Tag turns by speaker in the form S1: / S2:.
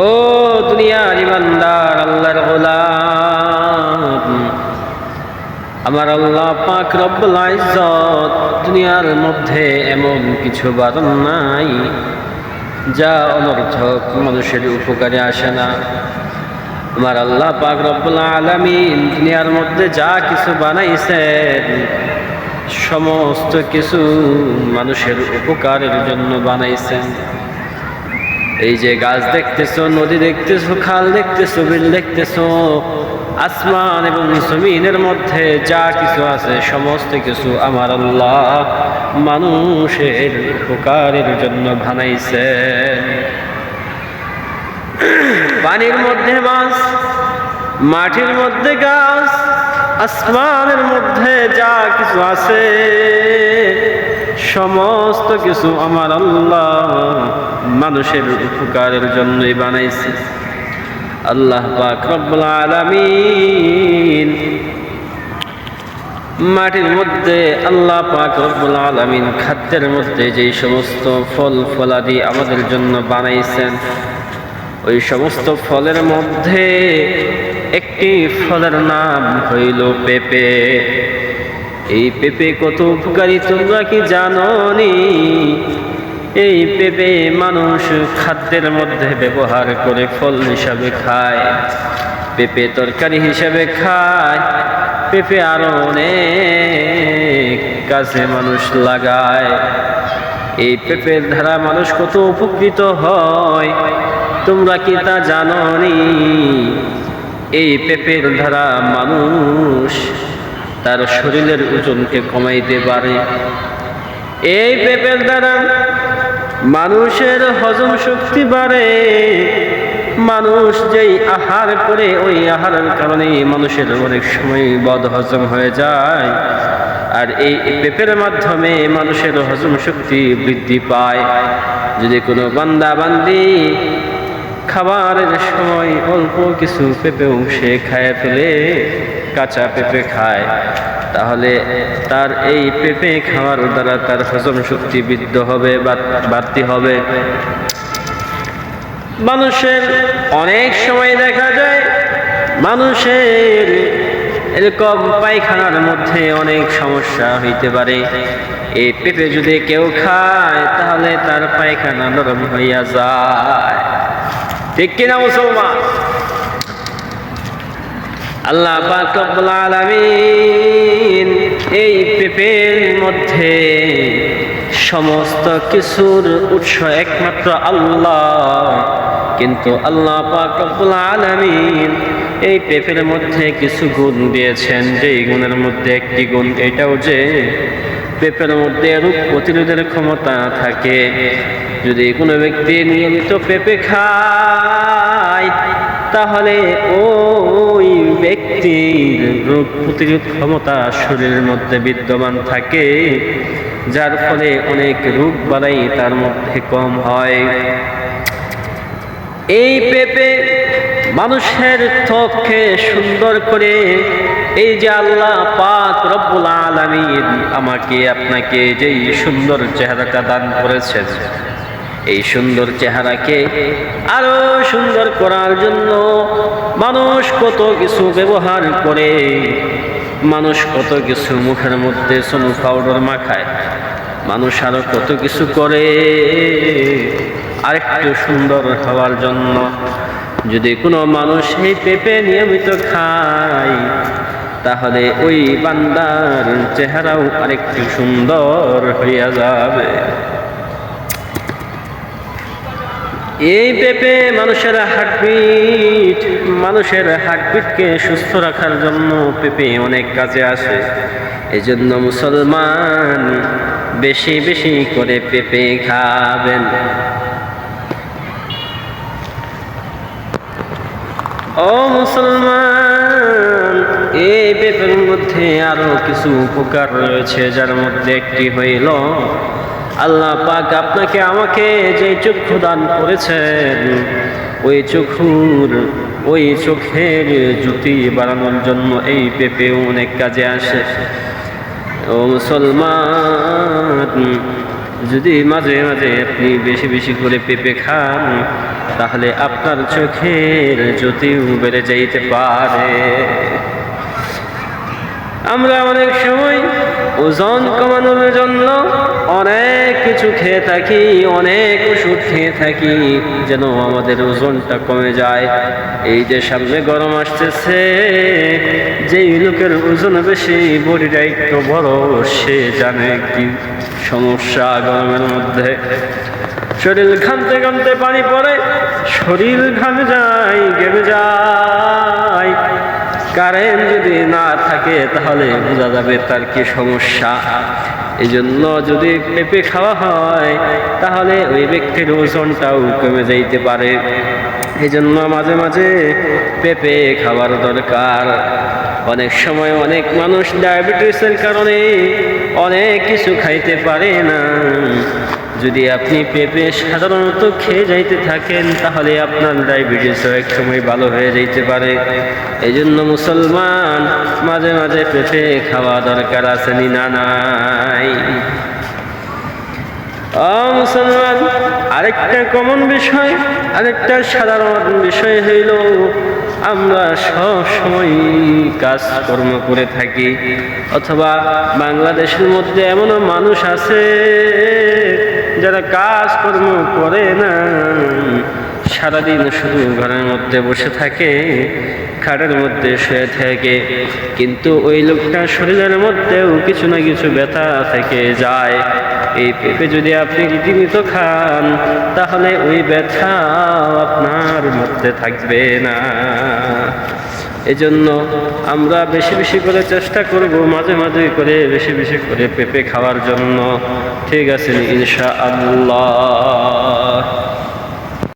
S1: ও দুনিয়ার ইমানদার আল্লাহর গোলাম, আমার আল্লাহ পাক রব্বুল ইজ্জত দুনিয়ার মধ্যে এমন কিছু বারণ নাই যা অনর্থক মানুষের উপকারে আসে না। আমার আল্লাহ পাক রব্বুল আলামিন দুনিয়ার মধ্যে যা কিছু বানাইছেন সমস্ত কিছু মানুষের উপকারের জন্য বানাইছেন। এই যে গাছ দেখতেছো, নদী দেখতেছো, খাল দেখতেছো, বিল দেখতেছো, আসমান এবং জমিনের মধ্যে যা কিছু আছে সমস্ত কিছু আমার আল্লাহ মানুষের উপকারের জন্য বানাইছেন। পানির মধ্যে মাছ, মাটির মধ্যে গাছ, আসমানের মধ্যে যা কিছু আছে সমস্ত কিছু আমার আল্লাহ মানুষের উপকারের জন্যই বানাইছে। আল্লাহ পাক রব্বুল আলামিন মাটির মধ্যে, আল্লাহ পাক রব্বুল আলামিন খাদ্যের মধ্যে যেই সমস্ত ফল ফলাদি আমাদের জন্য বানাইছেন, ওই সমস্ত ফলের মধ্যে একটি ফলের নাম হইল পেঁপে। এই পেঁপে কত উপকারী তোমরা কি জানো নি? এই পেঁপে মানুষ খাদ্যের মধ্যে ব্যবহার করে ফল হিসাবে খায়, পেঁপে তরকারি হিসাবে খায়, পেঁপে আরো অনেক কাজে মানুষ লাগায়। এই পেঁপের দ্বারা মানুষ কত উপকৃত হয় তোমরা কি তা জানো নি? এই পেঁপের দ্বারা মানুষ তার শরীরের ওজনকে কমাইতে পারে। এই পেঁপের দ্বারা মানুষের হজম শক্তি বাড়ে। মানুষ যেই আহার করে ওই আহারের কারণে মানুষের অনেক সময় বদ হজম হয়ে যায়, আর এই পেঁপের মাধ্যমে মানুষের হজম শক্তি বৃদ্ধি পায়। যদি কোনো বান্দা বান্দি খাবারের সময় অল্প কিছু পেঁপে অংশে খায় ফেলে, কাঁচা পেঁপে খায়, তাহলে তার এই পেঁপে খাওয়ার দ্বারা তার হজম শক্তি বৃদ্ধি হবে, বাড়তি হবে। মানুষের অনেক সময় দেখা যায় মানুষের এরকম পায়খানার মধ্যে অনেক সমস্যা হইতে পারে। এই পেঁপে যদি কেউ খায় তাহলে তার পায়খানা নরম হইয়া যায়। ঠিক কিনা মুসলমান? আল্লাহ পাক রব্বুল আলামিন এই পেঁপের মধ্যে সমস্ত কিছুর উৎস একমাত্র আল্লাহ, কিন্তু আল্লাহ পাক রব্বুল আলামিন এই পেঁপের মধ্যে কিছু গুণ দিয়েছেন, যেই গুণের মধ্যে একটি গুণ এটাও যে পেঁপের মধ্যে রোগ প্রতিরোধের ক্ষমতা থাকে। যদি কোনো ব্যক্তি নিয়মিত পেঁপে খায় তাহলে ওই ব্যক্তির রোগ প্রতিরোধ ক্ষমতা শরীরের মধ্যে বিদ্যমান থাকে, যার ফলে অনেক রোগ বালাই তার মধ্যে কম হয়। এই পেঁপে মানুষের ত্বককে সুন্দর করে, এই যে আল্লাহ পাক রব্বুল আলামিন আমাকে আপনাকে যেই সুন্দর চেহারাটা দান করেছেন, এই সুন্দর চেহারাকে আরো সুন্দর করার জন্য মানুষ কত কিছু ব্যবহার করে। মানুষ কত কিছু মুখের মধ্যে সোনু পাউডার মাখায়, মানুষ আরো কত কিছু করে আরেকটু সুন্দর হওয়ার জন্য। যদি কোনো মানুষ এই পেঁপে নিয়মিত খায় তাহলে ওই বান্দার চেহারাও আরেকটু সুন্দর হইয়া যাবে। এই পেঁপে মানুষের হার্টবিটকে সুস্থ রাখার জন্য পেঁপে অনেক কাজে আসে। এজন্য মুসলমান বেশি বেশি করে পেঁপে খাবেন। ও মুসলমান, এই পেঁপের মধ্যে আরো কিছু উপকার রয়েছে, যার মধ্যে একটি হইল আল্লাহ পাক আপনাকে আমাকে যে চক্ষু দান করেছেন, ওই চোখের জ্যোতি বাড়ানোর জন্য এই পেঁপে অনেক কাজে আসে। ও মুসলমান, যদি মাঝে মাঝে আপনি বেশি বেশি করে পেঁপে খান, তাহলে আপনার চোখের জ্যোতিও বেড়ে যাইতে পারে। আমরা অনেক সময় ওজন কমানোর জন্য অনেক কিছু খেয়ে থাকি, অনেক ওষুধ খেয়ে থাকি যেন আমাদের ওজনটা কমে যায়। এই যে সামনে গরম আসতেছে, যেই লোকের ওজন বেশি, বডিটা একটু বড়, সে জানে কি সমস্যা গরমের মধ্যে। শরীর ঘামতে ঘামতে পানি পড়ে, শরীর ঘামে যায়, ঘেমে যায়। কারেন্ট যদি না থাকে তাহলে বোঝা যাবে তার কি সমস্যা। এই জন্য যদি পেঁপে খাওয়া হয় তাহলে ওই ব্যক্তির ওজনটাও কমে যাইতে পারে। এই জন্য মাঝে মাঝে পেঁপে খাওয়ার দরকার। অনেক সময় অনেক মানুষ ডায়াবেটিসের কারণে অনেক কিছু খাইতে পারে না। যদি আপনি পেঁপে সাধারণত খেয়ে যাইতে থাকেন তাহলে আপনার ডায়াবেটিসও এক সময় ভালো হয়ে যাইতে পারে। এই জন্য মুসলমান মাঝে মাঝে পেঁপে খাওয়া দরকার আছে না নাই? মুসলমান, আরেকটা কমন বিষয়, আরেকটা সাধারণ বিষয় হইল আমরা সব সময় কাজকর্ম করে থাকি, অথবা বাংলাদেশের মধ্যে এমনও মানুষ আছে যারা কাজকর্ম করে না, সারাদিন শুধু ঘরের মধ্যে বসে থাকে, খাটের মধ্যে শুয়ে থাকে, কিন্তু ওই লোকটার শরীরের মধ্যেও কিছু না কিছু ব্যথা থেকে যায়। এই পেঁপে যদি আপনি রীতিমত খান তাহলে ওই ব্যথা আপনার মধ্যে থাকবে না। এজন্য আমরা বেশি বেশি করে চেষ্টা করব মাঝে মাঝে করে বেশি বেশি করে পেঁপে খাওয়ার জন্য। ঠিক আছে ইনশাআল্লাহ।